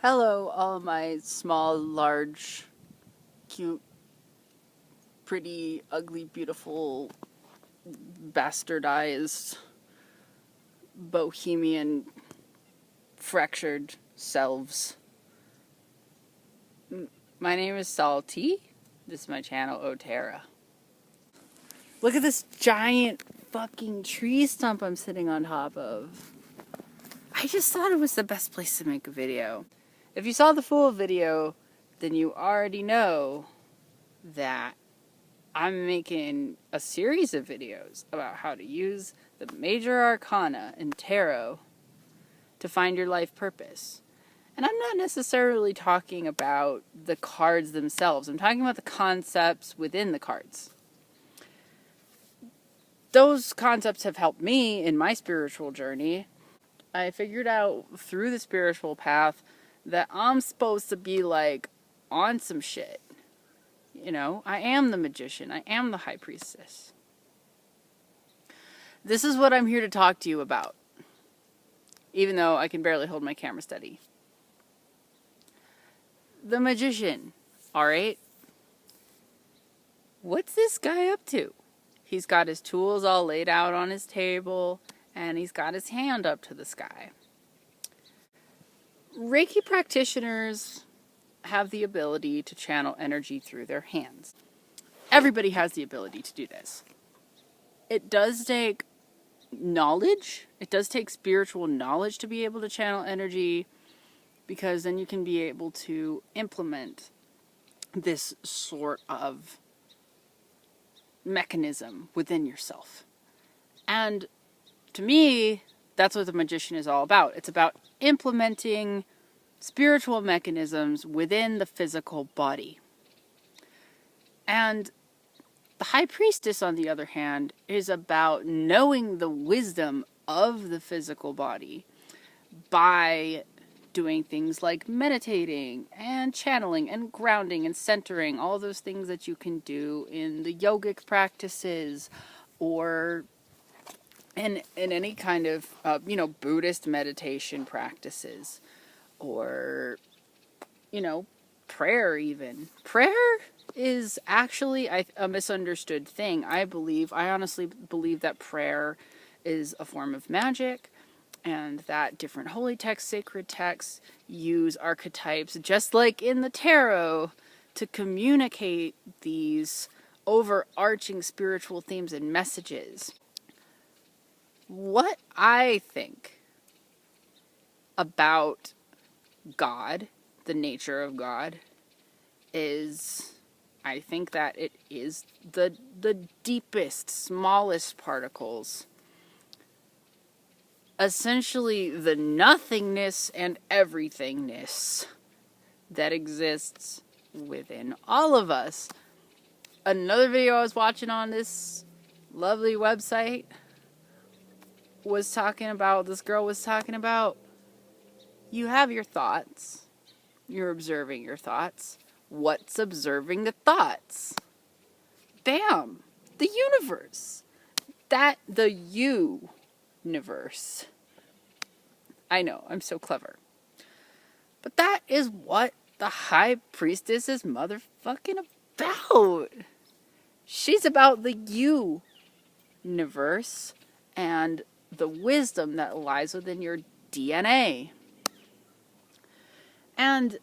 Hello, all my small, large, cute, pretty, ugly, beautiful, bastardized, bohemian, fractured selves. My name is Salty. This is my channel, Otera. Look at this giant fucking tree stump I'm sitting on top of. I just thought it was the best place to make a video. If you saw the full video, then you already know that I'm making a series of videos about how to use the major arcana in tarot to find your life purpose. And I'm not necessarily talking about the cards themselves. I'm talking about the concepts within the cards. Those concepts have helped me in my spiritual journey. I figured out through the spiritual path that I'm supposed to be like on some shit. You know, I am the magician. I am the high priestess. This is what I'm here to talk to you about. Even though I can barely hold my camera steady. The magician, alright? What's this guy up to? He's got his tools all laid out on his table, and he's got his hand up to the sky. Reiki practitioners have the ability to channel energy through their hands. Everybody has the ability to do this. It does take knowledge. It does take spiritual knowledge to be able to channel energy, because then you can be able to implement this sort of mechanism within yourself. And to me, that's what the magician is all about. It's about implementing spiritual mechanisms within the physical body. And the high priestess, on the other hand, is about knowing the wisdom of the physical body by doing things like meditating and channeling and grounding and centering, all those things that you can do in the yogic practices or in any kind of, Buddhist meditation practices, or, prayer even. Prayer is actually a misunderstood thing. I honestly believe that prayer is a form of magic, and that different holy texts, sacred texts, use archetypes, just like in the tarot, to communicate these overarching spiritual themes and messages. What I think about God, the nature of God, is I think that it is the deepest, smallest particles. Essentially the nothingness and everythingness that exists within all of us. Another video I was watching on this lovely website this girl was talking about, you have your thoughts, you're observing your thoughts. What's observing the thoughts? Bam! The universe. The universe. I know, I'm so clever. But that is what the high priestess is motherfucking about. She's about the universe and the wisdom that lies within your DNA. And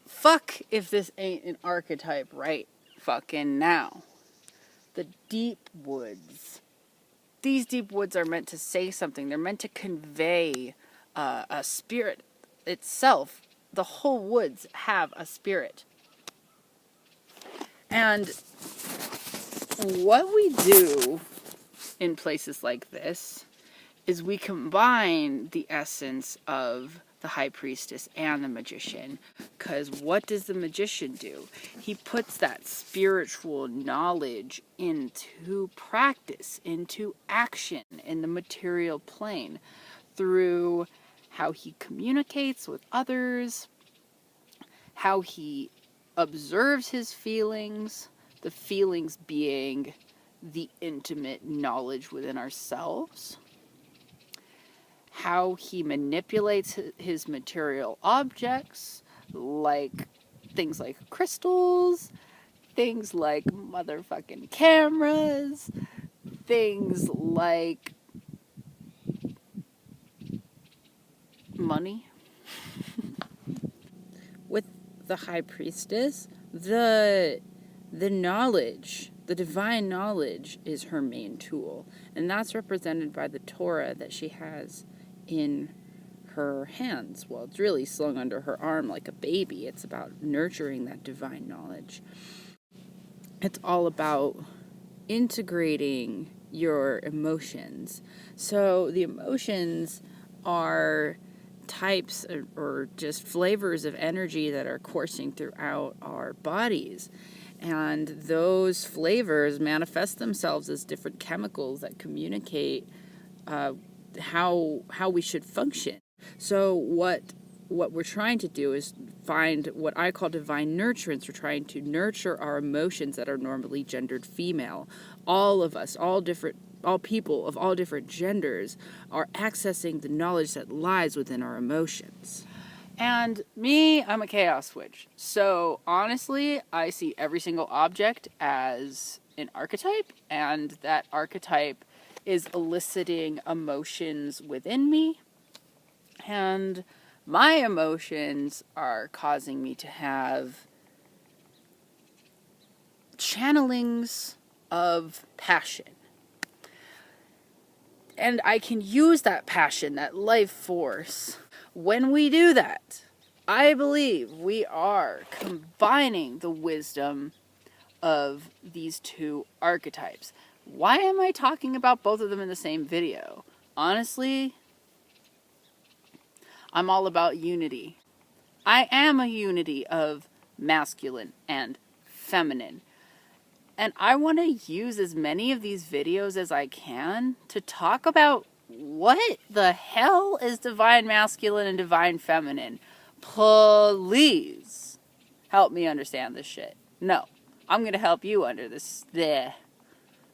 fuck if this ain't an archetype right fucking now. The deep woods. These deep woods are meant to say something. They're meant to convey a spirit itself. The whole woods have a spirit. And what we do in places like this is we combine the essence of the high priestess and the magician. Because what does the magician do? He puts that spiritual knowledge into practice, into action in the material plane, through how he communicates with others, how he observes his feelings, the feelings being the intimate knowledge within ourselves, how he manipulates his material objects, like things like crystals, things like motherfucking cameras, things like money. With the high priestess, the knowledge, the divine knowledge is her main tool, and that's represented by the Torah that she has in her hands. Well, it's really slung under her arm like a baby. It's about nurturing that divine knowledge. It's all about integrating your emotions. So the emotions are types or just flavors of energy that are coursing throughout our bodies. And those flavors manifest themselves as different chemicals that communicate how we should function. So what we're trying to do is find what I call divine nurturance. We're trying to nurture our emotions that are normally gendered female. All of us, all people of all different genders are accessing the knowledge that lies within our emotions. And me, I'm a chaos switch. So honestly, I see every single object as an archetype, and that archetype is eliciting emotions within me. And my emotions are causing me to have channelings of passion. And I can use that passion, that life force. When we do that, I believe we are combining the wisdom of these two archetypes. Why am I talking about both of them in the same video? Honestly, I'm all about unity. I am a unity of masculine and feminine. And I want to use as many of these videos as I can to talk about what the hell is divine masculine and divine feminine. Please help me understand this shit. No, I'm going to help you I'm going to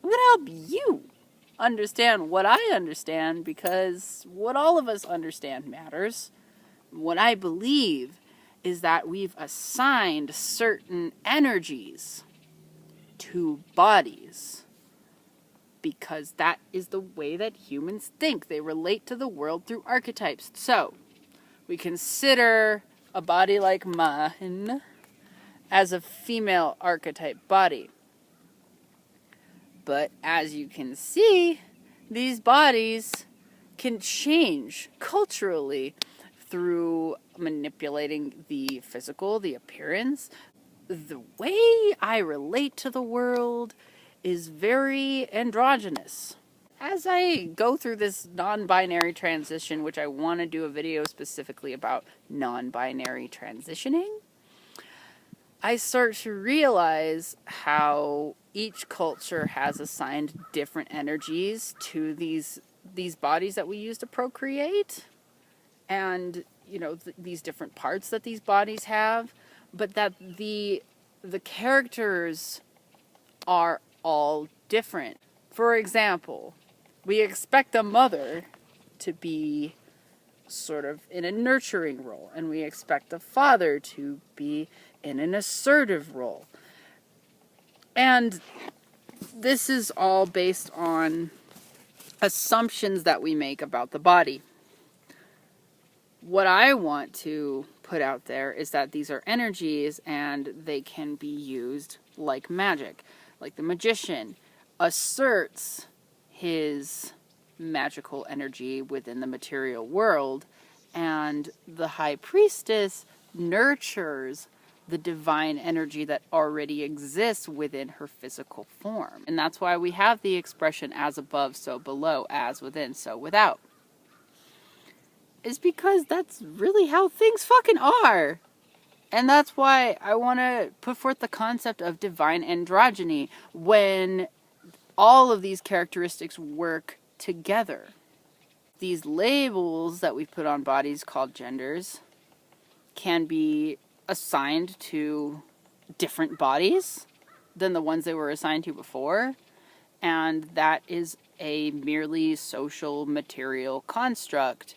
help you understand what I understand, because what all of us understand matters. What I believe is that we've assigned certain energies to bodies because that is the way that humans think. They relate to the world through archetypes. So we consider a body like mine as a female archetype body. But as you can see, these bodies can change culturally through manipulating the physical, the appearance. The way I relate to the world is very androgynous. As I go through this non-binary transition, which I want to do a video specifically about non-binary transitioning, I start to realize how each culture has assigned different energies to these bodies that we use to procreate, and these different parts that these bodies have, but that the characters are all different. For example, we expect a mother to be sort of in a nurturing role, and we expect a father to be in an assertive role. And this is all based on assumptions that we make about the body. What I want to put out there is that these are energies and they can be used like magic. Like the magician asserts his magical energy within the material world, and the high priestess nurtures the divine energy that already exists within her physical form. And that's why we have the expression as above, so below, as within, so without. Is because that's really how things fucking are. And that's why I want to put forth the concept of divine androgyny, when all of these characteristics work together. These labels that we put on bodies called genders can be assigned to different bodies than the ones they were assigned to before. And that is a merely social material construct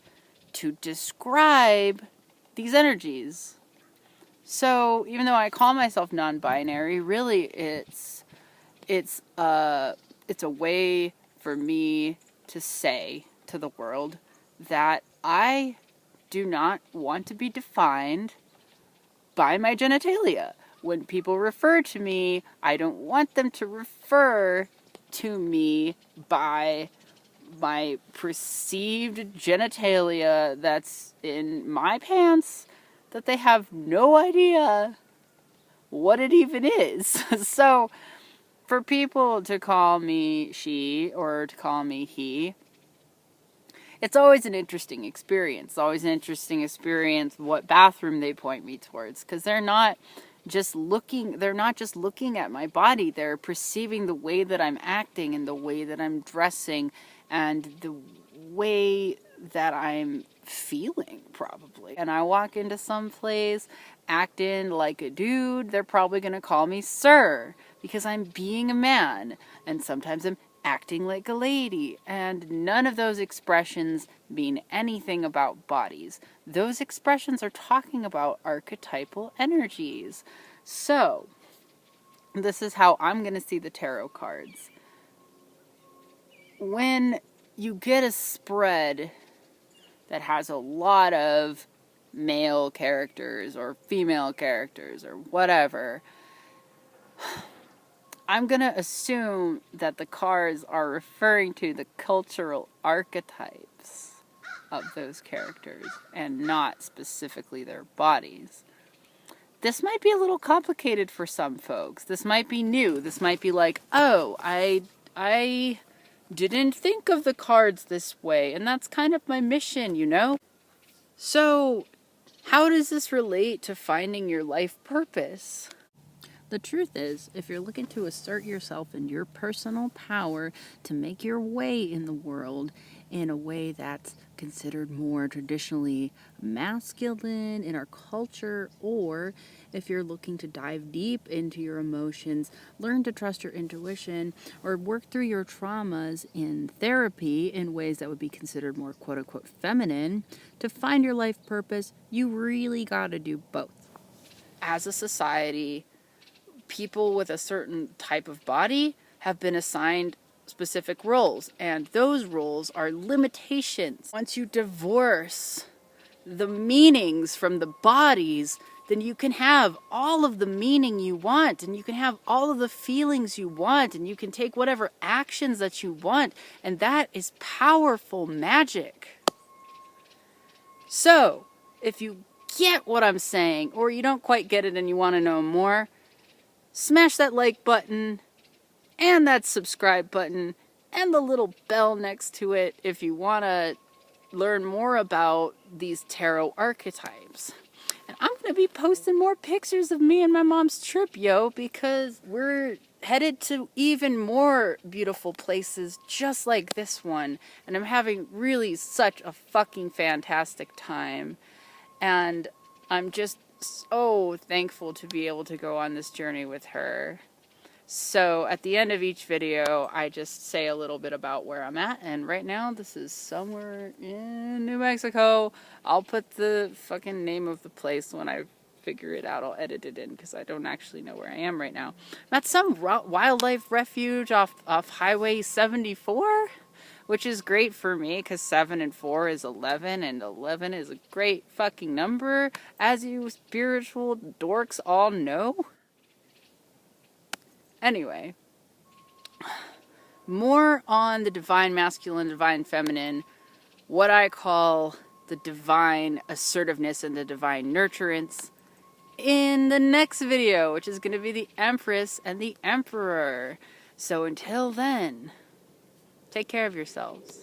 to describe these energies. So even though I call myself non-binary, really it's a way for me to say to the world that I do not want to be defined by my genitalia. When people refer to me, I don't want them to refer to me by my perceived genitalia that's in my pants that they have no idea what it even is. So for people to call me she or to call me he, it's always an interesting experience. It's always an interesting experience what bathroom they point me towards, because they're not just looking at my body. They're perceiving the way that I'm acting and the way that I'm dressing and the way that I'm feeling, probably. And I walk into some place acting like a dude, they're probably going to call me sir, because I'm being a man. And sometimes I'm acting like a lady. And none of those expressions mean anything about bodies. Those expressions are talking about archetypal energies. So, this is how I'm going to see the tarot cards. When you get a spread that has a lot of male characters or female characters or whatever, I'm going to assume that the cards are referring to the cultural archetypes of those characters and not specifically their bodies. This might be a little complicated for some folks. This might be new. This might be like, oh, I didn't think of the cards this way, and that's kind of my mission, you know? So, how does this relate to finding your life purpose? The truth is, if you're looking to assert yourself and your personal power to make your way in the world in a way that's considered more traditionally masculine in our culture, or if you're looking to dive deep into your emotions, learn to trust your intuition, or work through your traumas in therapy in ways that would be considered more quote-unquote feminine, to find your life purpose, you really gotta do both. As a society, people with a certain type of body have been assigned specific roles, and those roles are limitations. Once you divorce the meanings from the bodies, then you can have all of the meaning you want, and you can have all of the feelings you want, and you can take whatever actions that you want, and that is powerful magic. So, if you get what I'm saying, or you don't quite get it and you want to know more, smash that like button and that subscribe button and the little bell next to it if you want to learn more about these tarot archetypes. And I'm going to be posting more pictures of me and my mom's trip, yo, because we're headed to even more beautiful places just like this one. And I'm having really such a fucking fantastic time. And I'm just so thankful to be able to go on this journey with her. So at the end of each video, I just say a little bit about where I'm at. And right now, this is somewhere in New Mexico. I'll put the fucking name of the place when I figure it out. I'll edit it in because I don't actually know where I am right now. I'm at some wildlife refuge off Highway 74. Which is great for me because 7 and 4 is 11, and 11 is a great fucking number, as you spiritual dorks all know. Anyway, more on the divine masculine, divine feminine, what I call the divine assertiveness and the divine nurturance, in the next video, which is going to be the Empress and the Emperor. So until then, take care of yourselves.